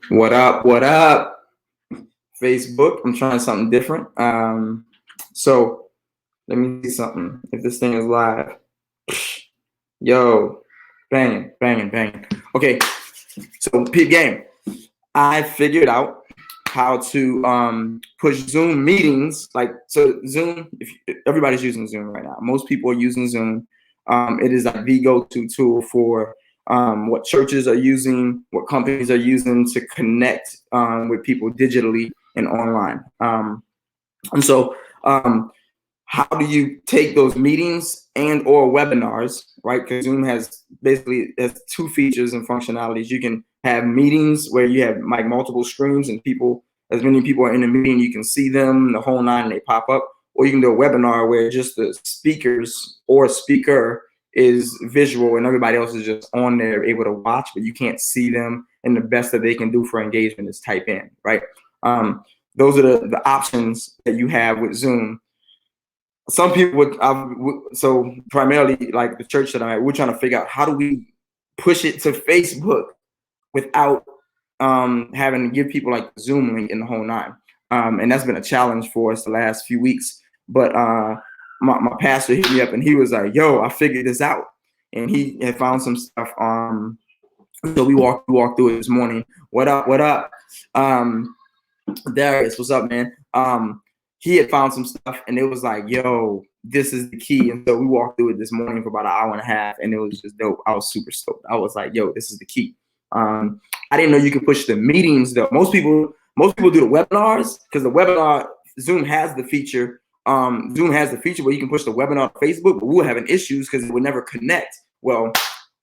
What up? What up? Facebook. I'm trying something different. So let me see something. If this thing is live, yo, banging, banging, banging. Okay, so peep game. I figured out how to push Zoom meetings. Like so, Zoom. Everybody's using Zoom right now, most people are using Zoom. It is like the go-to tool for what churches are using, what companies are using to connect with people digitally and online. And so, how do you take those meetings and or webinars, right? Because Zoom has basically has two features and functionalities. You can have meetings where you have like multiple screens and people, as many people are in the meeting, you can see them the whole nine and they pop up. Or you can do a webinar where just the speakers or speaker is visual and everybody else is just on there able to watch, but you can't see them. And the best that they can do for engagement is type in, right? Those are the options that you have with Zoom. Some people so primarily like the church that I'm at, we're trying to figure out how do we push it to Facebook without having to give people like the Zoom link in the whole nine. And that's been a challenge for us the last few weeks. But my pastor hit me up and he was like, yo, I figured this out. And he had found some stuff. So we walked through it this morning. What up? What up? Darius, what's up, man? He had found some stuff and it was like, yo, this is the key. And so we walked through it this morning for about an hour and a half and it was just dope. I was super stoked. I was like, yo, this is the key. I didn't know you could push the meetings though. Most people do the webinars because the webinar, Zoom has the feature. Zoom has the feature where you can push the webinar to Facebook, but we were having issues because it would never connect. Well,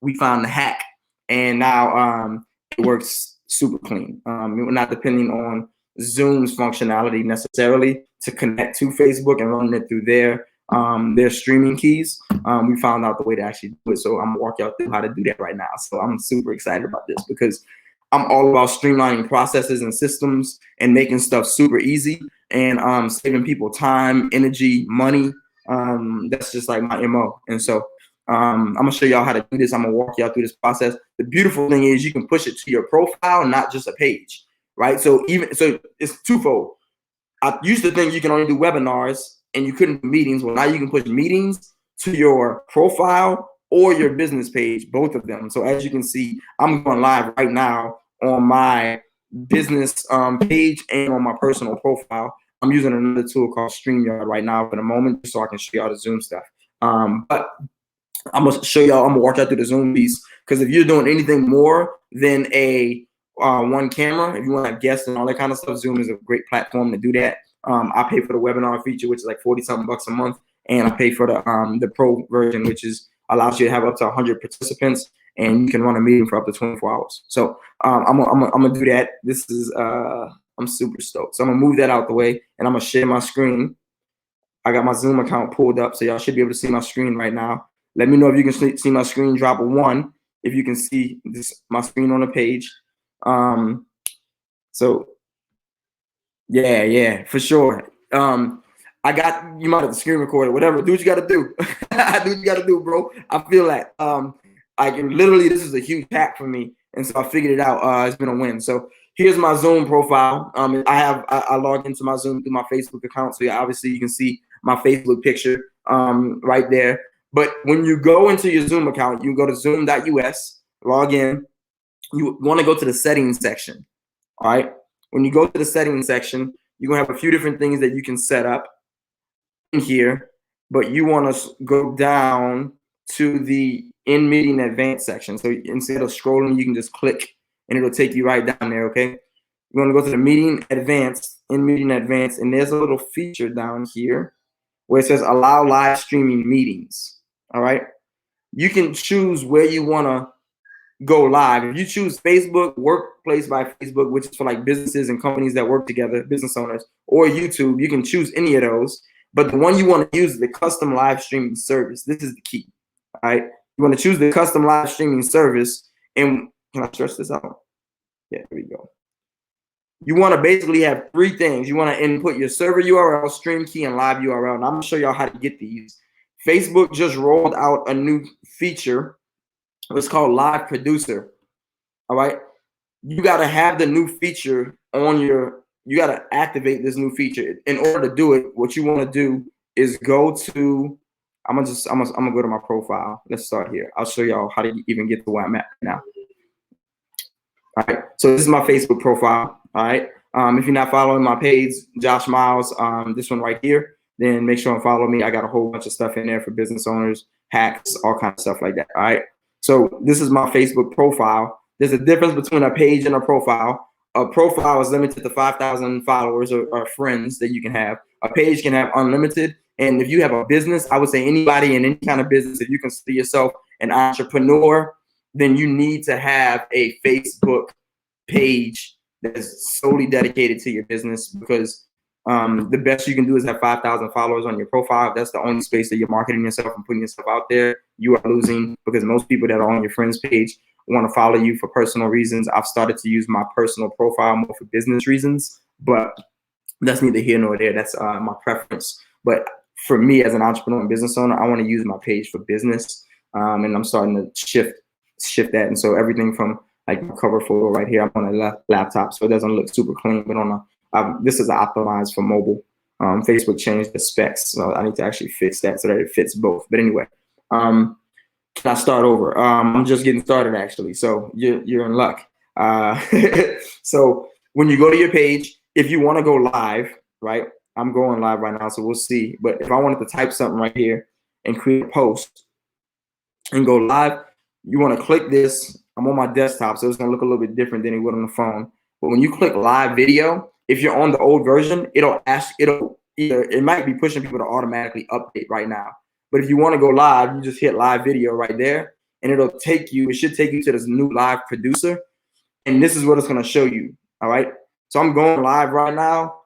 we found the hack and now it works super clean. We're not depending on Zoom's functionality necessarily to connect to Facebook and running it through their streaming keys. We found out the way to actually do it. So I'm gonna walk y'all through how to do that right now. So I'm super excited about this because I'm all about streamlining processes and systems and making stuff super easy and saving people time, energy, money. That's just like my MO. And so I'm gonna show y'all how to do this. I'm gonna walk y'all through this process. The beautiful thing is you can push it to your profile, not just a page, right? So it's twofold. I used to think you can only do webinars and you couldn't do meetings. Well, now you can push meetings to your profile or your business page, both of them. So as you can see, I'm going live right now on my business page and on my personal profile. I'm using another tool called StreamYard right now for the moment, so I can show y'all the Zoom stuff. But I'm gonna walk y'all through the Zoom piece because if you're doing anything more than a one camera, if you want to have guests and all that kind of stuff, Zoom is a great platform to do that. I pay for the webinar feature, which is like 40 something bucks a month, and I pay for the pro version, which is allows you to have up to 100 participants, and you can run a meeting for up to 24 hours. So I'm gonna do that. This is I'm super stoked. So I'm gonna move that out the way, and I'm gonna share my screen. I got my Zoom account pulled up, so y'all should be able to see my screen right now. Let me know if you can see my screen. Drop a 1 if you can see my screen on the page. So yeah, for sure. I got you might have to screen record it, whatever. Do what you got to do. Do what you got to do, bro. I feel that. I can literally. This is a huge hack for me, and so I figured it out. It's been a win. So here's my Zoom profile. I logged into my Zoom through my Facebook account, so obviously you can see my Facebook picture right there. But when you go into your Zoom account, you go to zoom.us, log in. You want to go to the settings section. All right. When you go to the settings section, you're going to have a few different things that you can set up in here, but you want to go down to the in meeting advanced section. So instead of scrolling, you can just click and it'll take you right down there. Okay. You want to go to the meeting advanced, in meeting advanced, and there's a little feature down here where it says allow live streaming meetings. All right. You can choose where you want to go live. If you choose Facebook, Workplace by Facebook, which is for like businesses and companies that work together, business owners, or YouTube, you can choose any of those. But the one you want to use is the custom live streaming service. This is the key. All right. You want to choose the custom live streaming service. And can I stretch this out? Yeah, there we go. You want to basically have 3 things. You want to input your server URL, stream key, and live URL. And I'm going to show y'all how to get these. Facebook just rolled out a new feature. It's called Live Producer. All right. you got to have the new feature on your, you got to activate this new feature. In order to do it, what you want to do is go to, I'm gonna go to my profile. Let's start here. I'll show y'all how to even get to where I'm at now. All right, so this is my Facebook profile. All right, if you're not following my page, Josh Miles, this one right here, then make sure and follow me. I got a whole bunch of stuff in there for business owners, hacks, all kinds of stuff like that. All right, so this is my Facebook profile. There's a difference between a page and a profile. A profile is limited to 5,000 followers or friends that you can have. A page can have unlimited. And if you have a business, I would say anybody in any kind of business, if you consider yourself an entrepreneur, then you need to have a Facebook page that is solely dedicated to your business, because the best you can do is have 5,000 followers on your profile. If that's the only space that you're marketing yourself and putting yourself out there, you are losing, because most people that are on your friends page want to follow you for personal reasons. I've started to use my personal profile more for business reasons, but that's neither here nor there. That's my preference. But for me as an entrepreneur and business owner, I want to use my page for business, and I'm starting to shift that. And so everything from like my cover photo right here, I'm on a laptop, so it doesn't look super clean, but on a this is optimized for mobile. Facebook changed the specs, so I need to actually fix that so that it fits both. But anyway, can I start over? I'm just getting started actually, so you're in luck. So when you go to your page, if you want to go live, right? I'm going live right now, so we'll see. But if I wanted to type something right here and create a post and go live, you want to click this. I'm on my desktop, so it's going to look a little bit different than it would on the phone. But when you click live video, if you're on the old version, it might be pushing people to automatically update right now. But if you want to go live, you just hit live video right there, and it should take you to this new live producer. And this is what it's going to show you. All right. So I'm going live right now.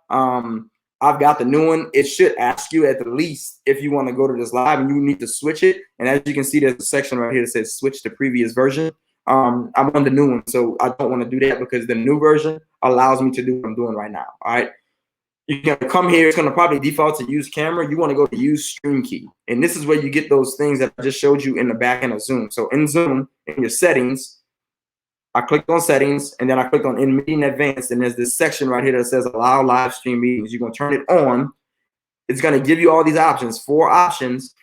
I've got the new one. It should ask you at the least if you want to go to this live, and you need to switch it. And as you can see, there's a section right here that says switch to previous version. I'm on the new one, so I don't want to do that because the new version allows me to do what I'm doing right now. All right. You're going to come here. It's going to probably default to use camera. You want to go to use stream key. And this is where you get those things that I just showed you in the back end of Zoom. So in Zoom, in your settings, I clicked on settings, and then I clicked on in meeting advanced, and there's this section right here that says allow live stream meetings. You're going to turn it on. It's going to give you all these options, 4 options.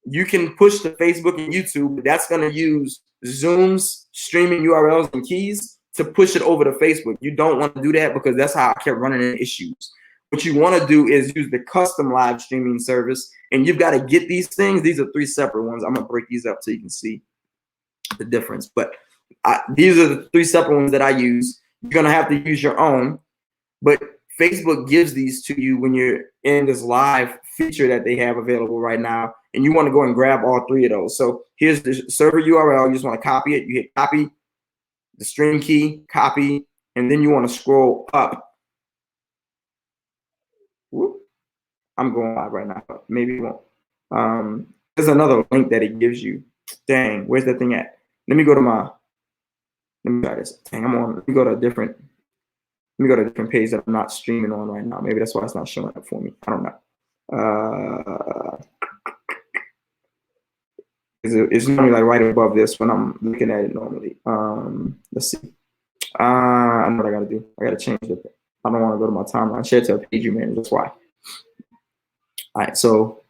You can push to Facebook and YouTube, but that's going to use Zoom's streaming URLs and keys to push it over to Facebook. You don't want to do that because that's how I kept running into issues. What you want to do is use the custom live streaming service, and you've got to get these things. These are 3 separate ones. I'm going to break these up so you can see the difference. But these are the 3 separate ones that I use. You're going to have to use your own, but Facebook gives these to you when you're in this live feature that they have available right now, and you want to go and grab all 3 of those. So here's the server URL. You just want to copy it. You hit copy, the stream key, copy, and then you want to scroll up. Whoop. I'm going live right now, but maybe it won't. There's another link that it gives you. Dang, where's that thing at? Let me go to my, let me try this. Dang, I'm on, let me go to a different page that I'm not streaming on right now. Maybe that's why it's not showing up for me. I don't know. It's normally like right above this when I'm looking at it normally. Let's see. I know what I gotta do. I gotta change it. I don't want to go to my timeline. Share to a page manager. That's why. All right, so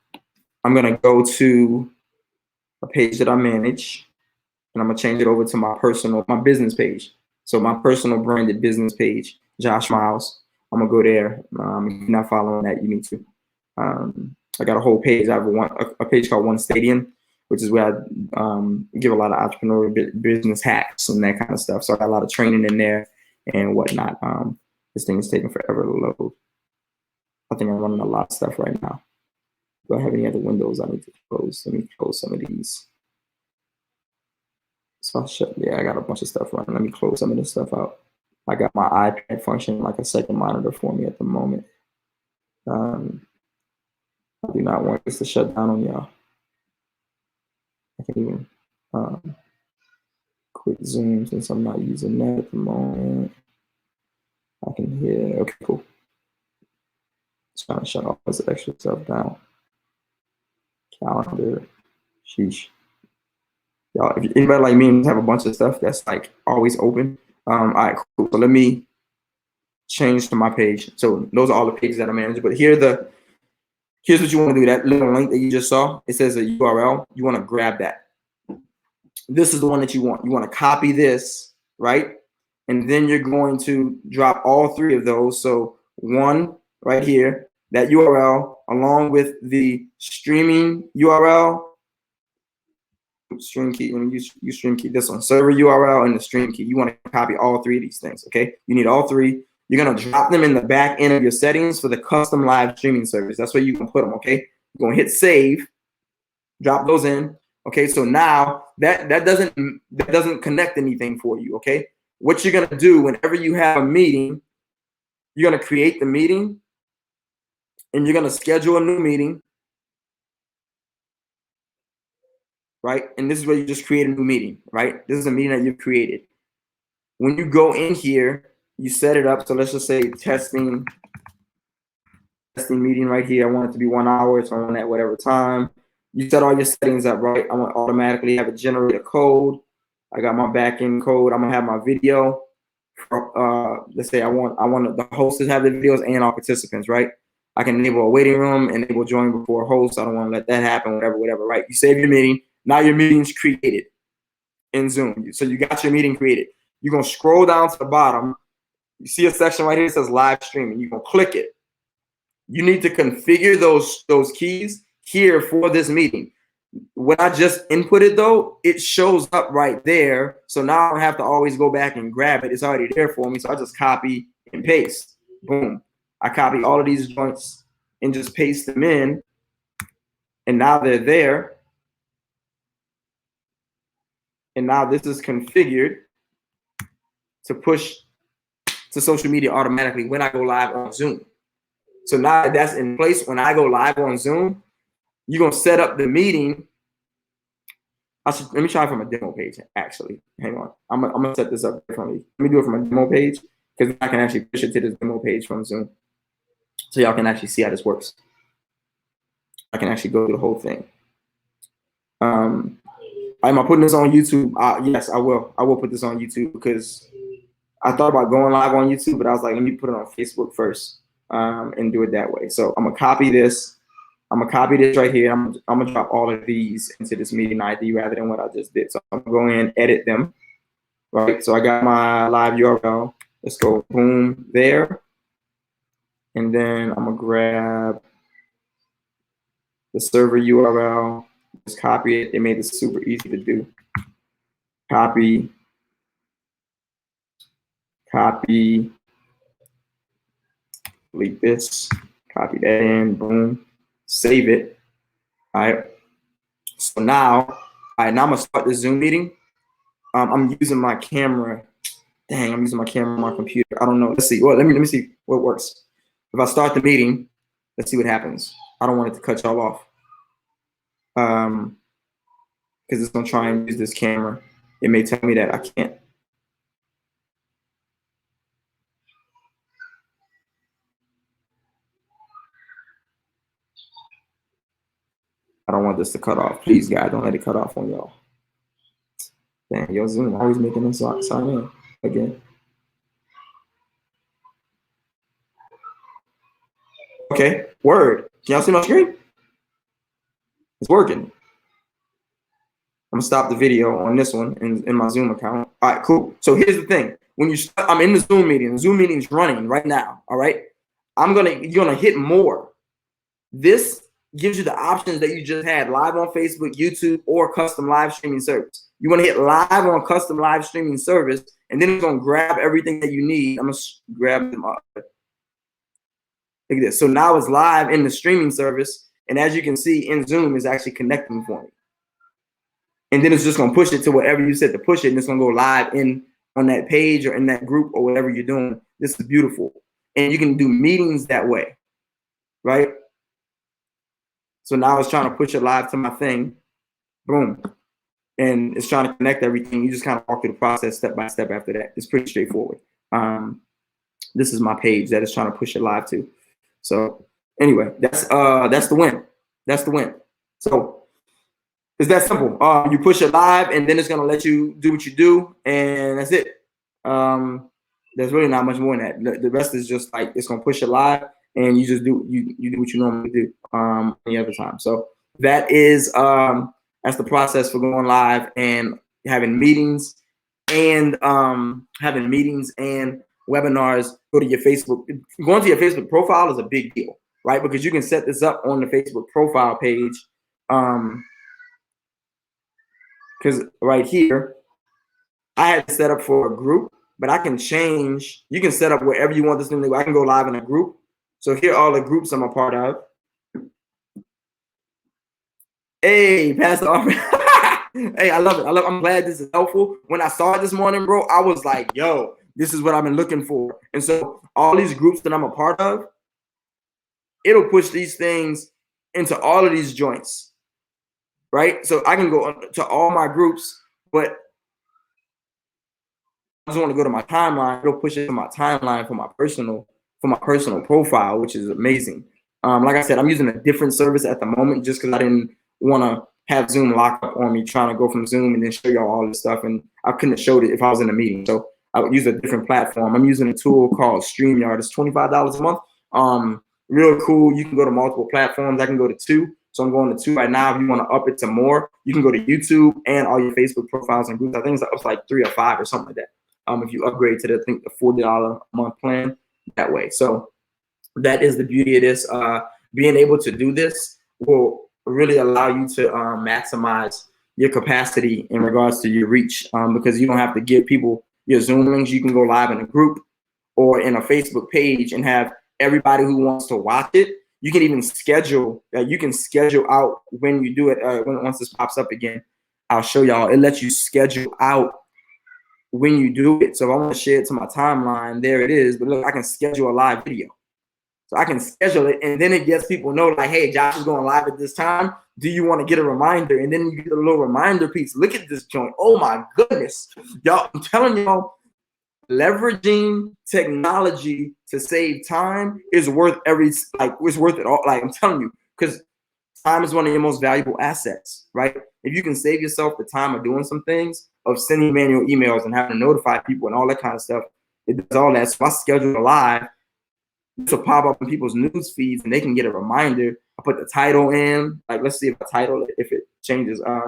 I'm gonna go to a page that I manage, and I'm gonna change it over to my business page. So my personal branded business page, Josh Miles. I'm gonna go there. If you're not following that, you need to. I got a whole page. I have a page called One Stadium, which is where I give a lot of entrepreneurial business hacks and that kind of stuff. So I got a lot of training in there and whatnot. This thing is taking forever to load. I think I'm running a lot of stuff right now. Do I have any other windows I need to close? Let me close some of these. So I got a bunch of stuff running. Let me close some of this stuff out. I got my iPad functioning like a second monitor for me at the moment. I do not want this to shut down on y'all. I can even quit Zoom since I'm not using that at the moment. I can hear, okay, cool. Just trying to shut all this extra stuff down. Calendar, sheesh. Y'all, if anybody like me have a bunch of stuff that's like always open, All right, cool. So let me change to my page. So those are all the pages that I manage. But here's what you want to do. That little link that you just saw, it says a URL. You want to grab that. This is the one that you want. You want to copy this, right? And then you're going to drop all three of those. So one right here, that URL, along with the streaming URL, stream key, and use stream key, this one, server URL and the stream key. You want to copy all three of these things, okay? You need all three. You're going to drop them in the back end of your settings for the custom live streaming service. That's where you can put them, okay? You're going to hit save, drop those in. Okay, so now that doesn't connect anything for you, okay? What you're going to do whenever you have a meeting, you're going to create the meeting and you're going to schedule a new meeting, right? And this is where you just create a new meeting, right? This is a meeting that you've created. When you go in here, you set it up. So let's just say testing meeting right here. I want it to be 1 hour, so I want at whatever time. You set all your settings up, right? I want to automatically have it generate a code. I got my backend code. I'm gonna have my video. Let's say I want the host to have the videos and all participants, right? I can enable a waiting room, enable join before host. I don't want to let that happen, whatever, right? You save your meeting. Now your meeting's created in Zoom. So you got your meeting created. You're gonna scroll down to the bottom. You see a section right here that says live streaming. You're gonna click it. You need to configure those keys here for this meeting. When I just inputted though, it shows up right there. So now I don't have to always go back and grab it. It's already there for me. So I just copy and paste. Boom. I copy all of these joints and just paste them in. And now they're there. And now this is configured to push to social media automatically when I go live on Zoom. So now that that's in place, when I go live on Zoom, you're going to set up the meeting. Let me try from a demo page, actually. Hang on. I'm going to set this up differently. Let me do it from a demo page because I can actually push it to this demo page from Zoom. So y'all can actually see how this works. I can actually go through the whole thing. Am I putting this on YouTube? Yes, I will. I will put this on YouTube because I thought about going live on YouTube, but I was like, let me put it on Facebook first and do it that way. So I'm going to copy this. I'm gonna copy this right here. I'm gonna drop all of these into this meeting ID rather than what I just did. So I'm gonna go in, edit them, right? So I got my live URL. Let's go boom there. And then I'm gonna grab the server URL, just copy it. They made this super easy to do. Copy, delete this, copy that in, boom. Save it. All right. So now, I'm gonna start the Zoom meeting. I'm using my camera. Dang, I'm using my camera on my computer. I don't know. Let's see. Well, let me see what works. If I start the meeting, let's see what happens. I don't want it to cut y'all off. Because it's gonna try and use this camera. It may tell me that I can't. I don't want this to cut off. Please, God, don't let it cut off on y'all. Dang, yo, Zoom always making us sign in again. Okay, word. Can y'all see my screen? It's working. I'm gonna stop the video on this one in my Zoom account. All right, cool. So here's the thing. When you start, I'm in the Zoom meeting. The Zoom meeting is running right now. All right. You're gonna hit more. This gives you the options that you just had: live on Facebook, YouTube, or custom live streaming service. You want to hit live on custom live streaming service, and then it's gonna grab everything that you need. I'm gonna grab them up. Look at this. So now it's live in the streaming service, and as you can see, in Zoom is actually connecting for me. And then it's just gonna push it to whatever you said to push it, and it's gonna go live on that page or in that group or whatever you're doing. This is beautiful, and you can do meetings that way, right? So now it's trying to push it live to my thing, boom, and it's trying to connect everything. You just kind of walk through the process step by step. After that, it's pretty straightforward. This is my page that is trying to push it live to. So anyway, that's the win. That's the win. So it's that simple. You push it live, and then it's gonna let you do what you do, and that's it. There's really not much more than that. The rest is just like it's gonna push it live, and you just do you do what you normally do any other time. So that is that's the process for going live and having meetings and webinars. Go to your Facebook. Going to your Facebook profile is a big deal, right? Because you can set this up on the Facebook profile page. Because right here, I had to set up for a group, but I can change. You can set up wherever you want this thing to go. I can go live in a group. So here are all the groups I'm a part of. Hey, Pastor Aubrey. Hey, I love it. I'm glad this is helpful. When I saw it this morning, bro, I was like, yo, this is what I've been looking for. And so all these groups that I'm a part of, it'll push these things into all of these joints, right? So I can go to all my groups, but I just want to go to my timeline. It'll push it to my timeline for my personal profile, which is amazing. Like I said, I'm using a different service at the moment just because I didn't want to have Zoom locked up on me trying to go from Zoom and then show y'all all this stuff. And I couldn't have showed it if I was in a meeting. So I would use a different platform. I'm using a tool called StreamYard. It's $25 a month. Real cool. You can go to multiple platforms. I can go to 2. So I'm going to 2 right now. If you want to up it to more, you can go to YouTube and all your Facebook profiles and groups. I think it's up to like 3 or 5 or something like that. If you upgrade to the $40 a month plan that way. So that is the beauty of this. Being able to do this will really allow you to maximize your capacity in regards to your reach, because you don't have to give people your Zoom links. You can go live in a group or in a Facebook page and have everybody who wants to watch it. You can even schedule. You can schedule out when you do it. Once this pops up again, I'll show y'all. It lets you schedule out when you do it. So if I want to share it to my timeline, there it is. But look, I can schedule a live video. So I can schedule it, and then it gets people know, like, hey, Josh is going live at this time. Do you want to get a reminder? And then you get a little reminder piece. Look at this joint. Oh my goodness. Y'all, I'm telling y'all, leveraging technology to save time is worth it's worth it all. Like, I'm telling you, because time is one of your most valuable assets, right? If you can save yourself the time of doing some things, of sending manual emails and having to notify people and all that kind of stuff, it does all that. So I schedule a live. This will pop up in people's news feeds and they can get a reminder. I put the title in. Like, let's see if the title, if it changes. I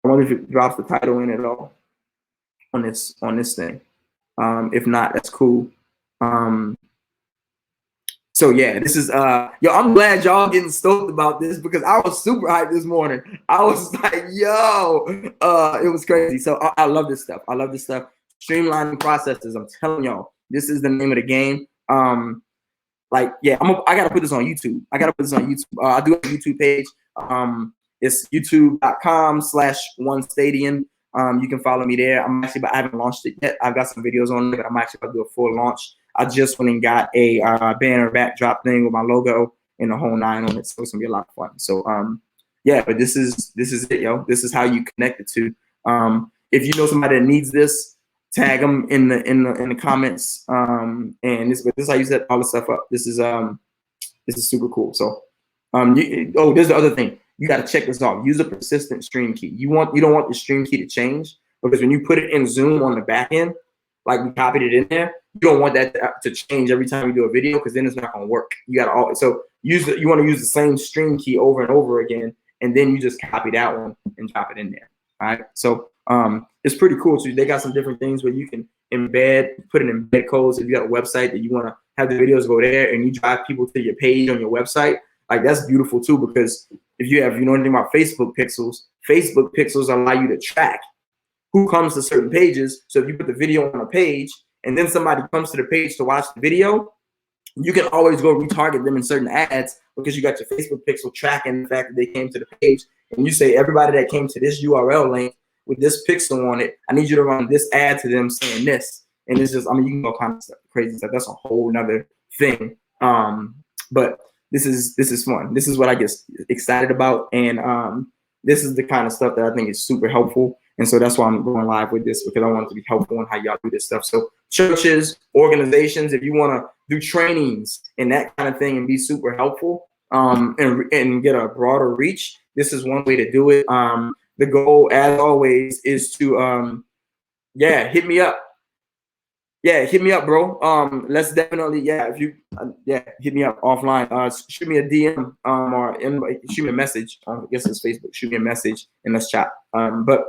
wonder if it drops the title in at all on this thing. If not, that's cool. So yeah, this is yo, I'm glad y'all getting stoked about this because I was super hyped this morning. I was like, yo, it was crazy. So I love this stuff. I love this stuff. Streamlining processes. I'm telling y'all, this is the name of the game. Like, yeah, I gotta put this on YouTube. I do have a YouTube page. It's youtube.com/onestadion. You can follow me there. I haven't launched it yet. I've got some videos on it, but I'm actually gonna do a full launch. I just went and got a banner backdrop thing with my logo and the whole 9 on it. So it's gonna be a lot of fun. So yeah, but this is it, yo. This is how you connect it to. If you know somebody that needs this, tag them in the comments. And this is how you set all the stuff up. This is super cool. So there's the other thing. You got to check this off. Use a persistent stream key. You don't want the stream key to change, because when you put it in Zoom on the back end, like we copied it in there, you don't want that to change every time you do a video, because then it's not gonna work. You want to use the same stream key over and over again, and then you just copy that one and drop it in there. All right. So it's pretty cool. So they got some different things where you can put in embed codes. If you got a website that you want to have the videos go there and you drive people to your page on your website, like, that's beautiful too, because if you know anything about Facebook pixels allow you to track who comes to certain pages. So if you put the video on a page and then somebody comes to the page to watch the video, you can always go retarget them in certain ads, because you got your Facebook pixel tracking the fact that they came to the page. And you say, everybody that came to this URL link with this pixel on it, I need you to run this ad to them saying this. And it's just, you can go kind of stuff, crazy stuff. That's a whole nother thing. But this is fun. This is what I get excited about. And this is the kind of stuff that I think is super helpful. And so that's why I'm going live with this, because I want it to be helpful in how y'all do this stuff. So churches, organizations, if you want to do trainings and that kind of thing and be super helpful and get a broader reach, this is one way to do it. the goal, as always, is to yeah, hit me up. Yeah, hit me up, bro. Let's definitely, yeah, if you, yeah, hit me up offline. Shoot me a DM, or shoot me a message on, I guess it's Facebook. Shoot me a message and let's chat. But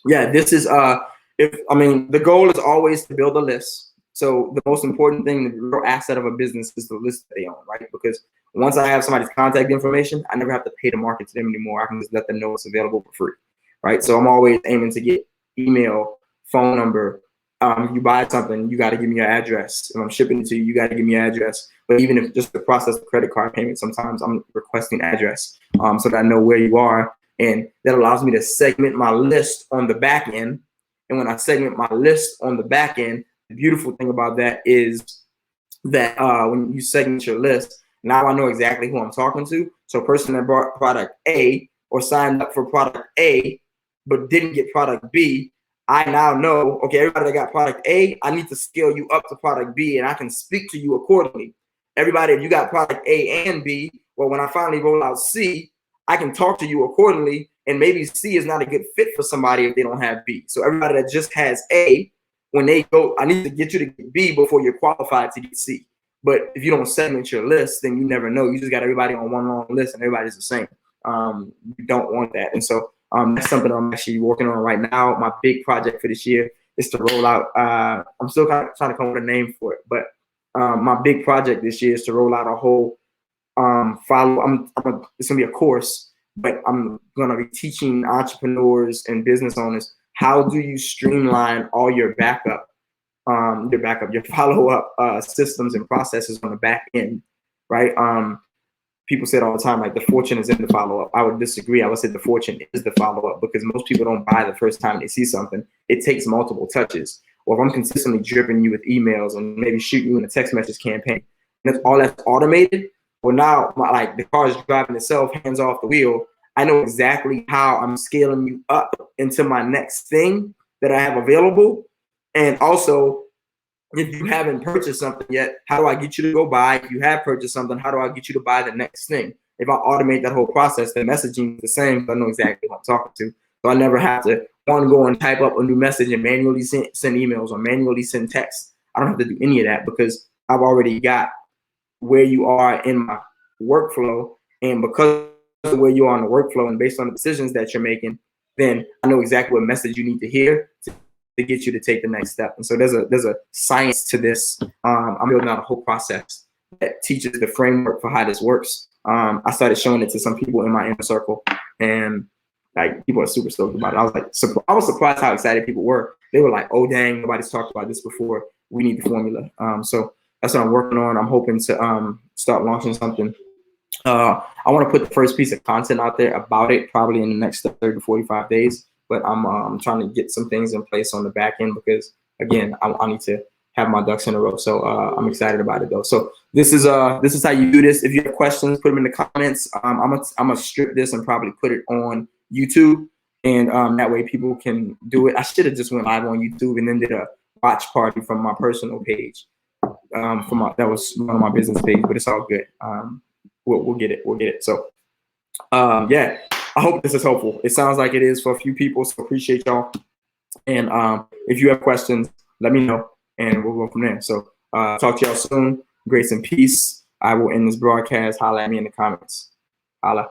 yeah, this is, the goal is always to build a list. So the most important thing, the real asset of a business is the list that they own, right? Because once I have somebody's contact information, I never have to pay to market to them anymore. I can just let them know it's available for free, right? So I'm always aiming to get email, phone number. You buy something, you got to give me your address. If I'm shipping it to you, you got to give me your address. But even if just the process of credit card payment, sometimes I'm requesting address so that I know where you are. And that allows me to segment my list on the back end. And when I segment my list on the back end, the beautiful thing about that is that when you segment your list, now I know exactly who I'm talking to. So a person that bought product A or signed up for product A, but didn't get product B, I now know, okay, everybody that got product A, I need to scale you up to product B, and I can speak to you accordingly. Everybody, if you got product A and B, well, when I finally roll out C, I can talk to you accordingly, and maybe C is not a good fit for somebody if they don't have B. So everybody that just has A, when they go, I need to get you to get B before you're qualified to get C. But if you don't segment your list, then you never know. You just got everybody on one long list, and everybody's the same. You don't want that, and so that's something I'm actually working on right now. My big project for this year is to roll out. I'm still kind of trying to come up with a name for it, but my big project this year is to roll out a whole it's gonna be a course, but I'm gonna be teaching entrepreneurs and business owners how do you streamline all your your follow-up systems and processes on the back end, right? People say it all the time, like the fortune is in the follow-up. I would disagree. I would say the fortune is the follow-up, because most people don't buy the first time they see something. It takes multiple touches. Or if I'm consistently dripping you with emails and maybe shooting you in a text message campaign, and that's automated, well, now like the car is driving itself, hands off the wheel. I know exactly how I'm scaling you up into my next thing that I have available. And also, if you haven't purchased something yet, how do I get you to go buy? If you have purchased something, how do I get you to buy the next thing? If I automate that whole process, the messaging is the same, so I know exactly who I'm talking to. So I never have to go and type up a new message and manually send emails or manually send texts. I don't have to do any of that because I've already got where you are in my workflow. And because of where you are in the workflow and based on the decisions that you're making, then I know exactly what message you need to hear to get you to take the next step. And so there's a science to this. I'm building out a whole process that teaches the framework for how this works. I started showing it to some people in my inner circle, and like people are super stoked about it. I was surprised how excited people were. They were like, "Oh dang, nobody's talked about this before. We need the formula." So that's what I'm working on. I'm hoping to start launching something. I want to put the first piece of content out there about it probably in the next 30 to 45 days. But I'm trying to get some things in place on the back end because, again, I need to have my ducks in a row. So I'm excited about it, though. So this is how you do this. If you have questions, put them in the comments. I'm gonna strip this and probably put it on YouTube, and that way people can do it. I should have just went live on YouTube and then did a watch party from my personal page. That was one of my business page, but it's all good. We'll get it. We'll get it. So yeah. I hope this is helpful. It sounds like it is for a few people, so appreciate y'all. And if you have questions, let me know, and we'll go from there. So talk to y'all soon. Grace and peace. I will end this broadcast. Holla at me in the comments. Holla.